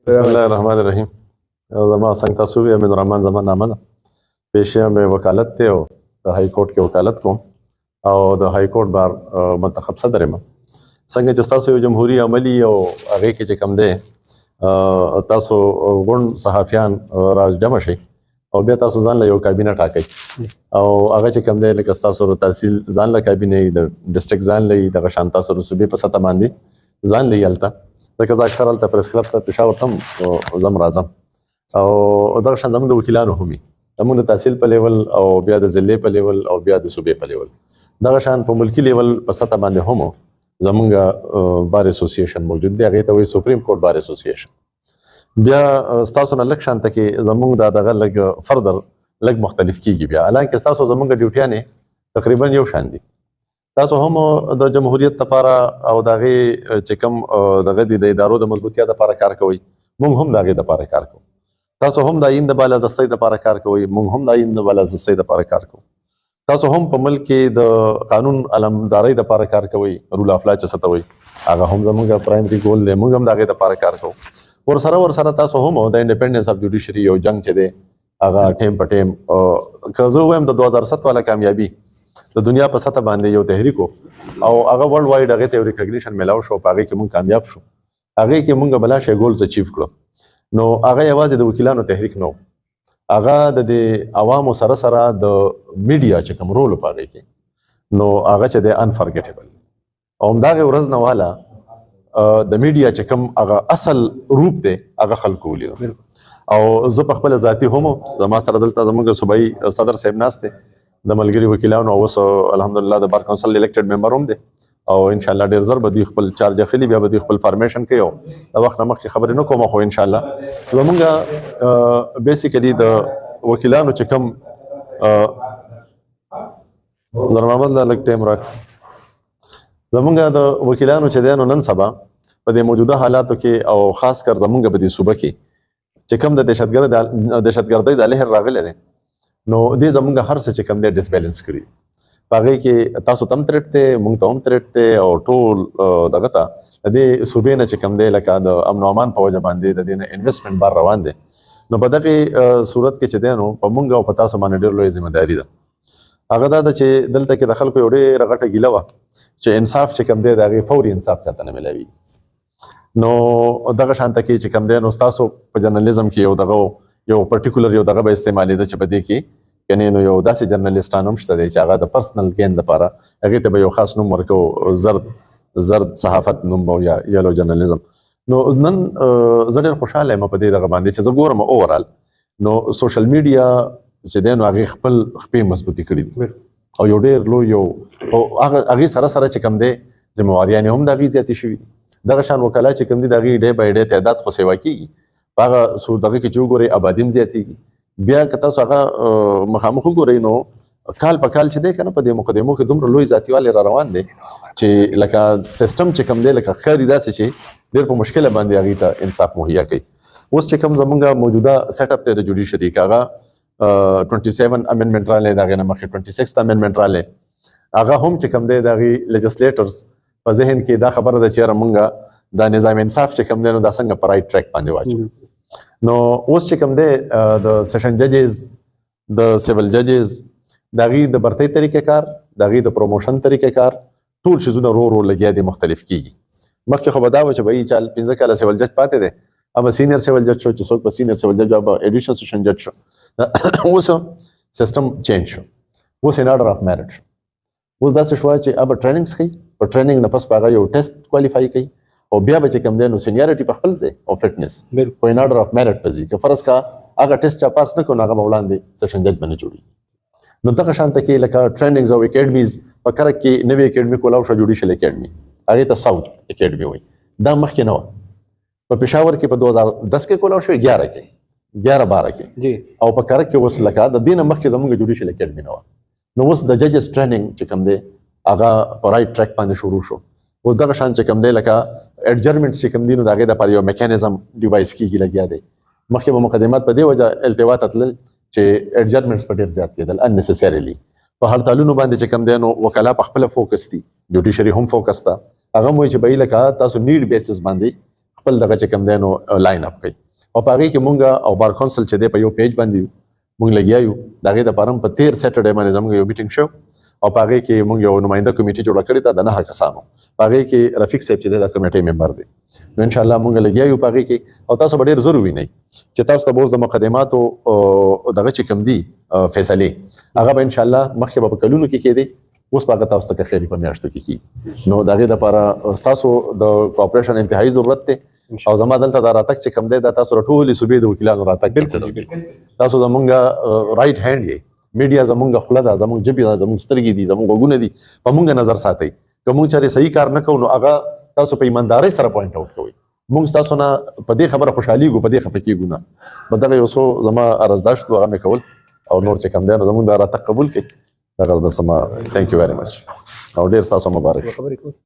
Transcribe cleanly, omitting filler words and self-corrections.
بسم الله الرحمن الرحیم. زما څنګه تاسو وی امین الرحمن زما نامه ده. پیشه مې وکالت ته او د هائی کورٹ کې وکالت کوم او د هائی کورٹ بار منتخب صدر یم. څنګه چې تاسو یو جمهوریت عملی او هغه کې چې کم ده تاسو غون صحافیان راز جمع شي او بیا تاسو ځان له یو کابینه ټاکئ او هغه چې کم ده لکه تاسو تحصیل ځان له کابینه د ډیسټریکټ ځان له د شانتا سره صوبې په سطح باندې ځان له یلته ځکه زه اکثر هلته پریس کلب ته پېښور ته زم راځم او دغه شان زموږ د وکیلانو همي زموږ د تحصیل په لیول او بیا د ضلعې په لیول او بیا د صوبې په لیول دغه شان په ملکي لیول په سطح باندې هم زموږ بار اسوسییشن موجود دی، هغې ته وایي سپریم کورټ بار اسوسییشن. بیا ستاسو نه لږ شانته کې زموږ دغه لږ فردر لږ مختلف کېږي بیا، حالانکه ستاسو زموږ ډیوټیانې تقریبا یو شان دي. تاسو هم د جمهوریت لپاره او د هغې چې کوم دغه دي د ادارو د مضبوطیا لپاره کار کوئ، موږ هم د هغې لپاره کار کوو. تاسو هم د آئین د بالادستۍ لپاره کار کوئ، موږ هم د آئین د بالادستۍ لپاره کار کوو. تاسو هم په ملک کې د قانون علمدارۍ لپاره کار کوئ، رول اف لا چې څه ته وایي، هغه هم زموږ پرایمري ګول دی، موږ هم د هغې لپاره کار کوو. ورسره تاسو هم د انډیپنډنس اف جوډیشري یو جنګ چې دی هغه ټیم په ټیم که زه ووایم د 2007 والا کامیابي د دنیا په سطح باندې یو تحریک او هغه ورلډ وایډ هغې ته یو ریکګنیشن میلاو شو، په هغې کې مونږ کامیاب شو، هغې کې مونږ بلا شی ګولز اچیو کړو. نو هغه یوازې د وکیلانو تحریک نه و، هغه د عوامو سره د میډیا چې کوم رول په هغې کې نو هغه چې دی انفرګیټیبل او همدغې ورځ نه واله د میډیا چې کوم هغه اصل روپ دی هغه خلکو ولیدو. او زه په خپله ذاتي هم زما سره دلته زموږ صوبایي صدر صاحب ناست دی د ملګري وکیلانو، اوس الحمدلله د بار کونسل الیکټډ ممبر هم دی او انشاءالله ډېر زر به دوی خپل چارج اخلي، بیا به دوی خپل فارمیشن کوي او د وخت نه مخکې خبرې نه کوم، خو انشاءالله زمونږ بیسیکلي د وکیلانو چې کوم محمد له لږ ټایم راکړه، زمونږ د وکیلانو چې دی نو نن سبا په دې موجوده حالاتو کې او خاص کر زمونږ په دې صوبه کې چې کوم د دهشتګردۍ د لهر راغلی دی نو دې زمونږ هر څه چې کوم دی ډسبیلنس کړي. په هغې کې تاسو ته هم تریټ دی، مونږ ته هم تریټ دی او ټول دغه ته د دې صوبې نه چې کوم دی لکه د امن و امان په وجه باندې د دې نه انویسټمنټ بار روان دی. نو په دغې صورت کې چې دی نو په مونږ او په تاسو باندې ډېر لویه ذمهداري ده. هغه دا ده چې دلته کې د خلکو یو ډېره غټه ګیله وه چې انصاف چې کوم دی د هغې فوري انصاف چاته نه میلاوي. نو دغه شانته کې چې کوم دی نو ستاسو په جرنالیزم کې یو دغه یو پرټیکولر یو دغه به استعمالېده چې په دې کې یعنې نو یو داسې جرنالیسټان هم شته دی چې هغه د پرسنل ګین لپاره هغې ته به یو خاص نوم ورکوو، زرد صحافت نوم به یا یلو جرنالیزم. نو نن زه ډېر خوشحاله یم په دې دغه باندې چې زه ګورم اوورال نو سوشل میډیا چې دی نو هغې خپل خپې مضبوطي کړي دي او یو ډېر لوی یو هغې سره چې کوم دی ذمهواریانې هم د هغې زیاتې شوي دي. دغه شان وکلا چې کوم دي د هغې ډی بای ډی تعداد خو سیوا کېږي، په هغه دغه کې چې وګورئ آبادي هم زیاتېږي. بیا که تاسو هغه مخامخ وګورئ نو کال په کال چې دی که نه په دې مقدمو کې دومره لوی ذاتیوالی را روان دی چې لکه سیسټم چې کوم دی لکه ښکاري داسې چې ډېر په مشکله باندې هغې ته انصاف مهیا کوي. اوس چې کوم زمونږ موجوده سیټ اپ دی د جوډیشري که هغه 27 امینډمنټ راغلی، د هغې نه مخکې 26 امینډمنټ راغلی، هغه هم چې کوم دی د هغې لیجسلیټرز په ذهن کې دا خبره ده چې یاره مونږ دا نظام انصاف چې کوم دی نو دا څنګه په رایټ ټریک باندې واچو. نو اوس چې کوم دی د سیشن ججز د سیول ججز د هغې د برتۍ طریقې کار د هغې د پروموشن طریقې کار ټول شیزونه ورو لګیا دي مختلف کېږي. مخکې خو به دا و چې به 15 کاله سیول جج پاتې دی، اب سینئر سیول جج شو چې څوک به سینئر سیول جج اب ایډیشنل سیشن جج شو. اوس سیسټم چینج شو، اوس ان آرډر اف میرټ شو. اوس داسې شوه چې اب ټریننګز کوي، په ټریننګ نه پس په هغه یو ټیسټ کوالیفای کوي او بیا به چې کوم دی نو سینیارټي په خپل ځای او فټنس په ان آرډر اف میرټ په ځي که فرض کا هغه ټیسټ چا پاس نه کړو نو هغه به وړاندې سیشن جج به نه جوړېږي. نو دغه شانته کې لکه ټریننګز او اکیډمیز په کرک کې نوې اکیډمي کولاو شوه جوډیشل اکیډمي، هغې ته ساوت اکیډمي وایي، دا مخکې نه وه. په پېښور کې په 2010 کې کولاو شوې 11 کې 11-12 کې او په کرک کې اوس لکه د دې نه مخکې زموږ جوډیشل اکیډمي نه وه. نو اوس د ججز ټریننګ چې کوم دی هغه په رایټ ټریک باندې شروع شو. اوس دغه شان چې کوم دی لکه ایډجرمنټ چې کوم دی نو د هغې دپاره یو میکانیزم ډیوایس کېږي لګیا دی. مخکې به مقدمات په دې وجه التوا ته تلل چې ایډجرمنټس په ډېر زیات کېدل اننیسیسرلی. په هړتالونو باندې چې کوم دی نو وکلا په خپله فوکس دي، جوډیشري هم فوکس ده. هغه هم وایي چې به لکه تاسو نیډ بیسس باندې خپل دغه چې کوم دی نو لاین اپ کوي او په هغې کې مونږ او بار کونسل چې دی په یو پیج باندې یو مونږ لګیا یو د هغې دپاره هم په تېر سیټرډې باندې زموږ یو میټینګ شو او په هغې کې مونږ یو نماینده کمیټي جوړه کړې ده د 9 کسانو په هغې کې رفیق صاحب چې دی د کمیټۍ ممبر دی نو انشاءالله مونږ لګیا یو په هغې کې او تاسو به ډېر زر ووینئ چې تاسو ته به اوس د مقدماتو دغه چې کوم دي فیصلې هغه به انشاءالله مخکې به په کلونو کې کېدی اوس په هغه تاسو ته که خیري په میاشتو کې کېږي نو د هغې دپاره ستاسو د کوآپریشن انتهایي ضرورت دی او زما دلته دا راتګ چې کوم دی دا تاسو ټولې صوبې د وکیلانو راتګ تاسو زمونږ رایټ هینډ یې میډیا زمونږ خوله ده زمونږ ژبې ده زمونږ سترګې دي زمونږ غوږونه دي په مونږ نظر ساتئ که مونږ چارې صحیح کار نه کوو نو هغه تاسو په ایماندارۍ سره پوینټ آوټ کوئ مونږ ستاسو نه په دې خبره خوشحالېږو په دې خفه کېږو نه په دغه یو څو زما عرضداشت و هغه مې کول او نور چې کوم دی نو زمونږ دا راتګ قبول کړئ دغه بس ما تھینک یو ویری مچ او ډېر ستاسو مبارک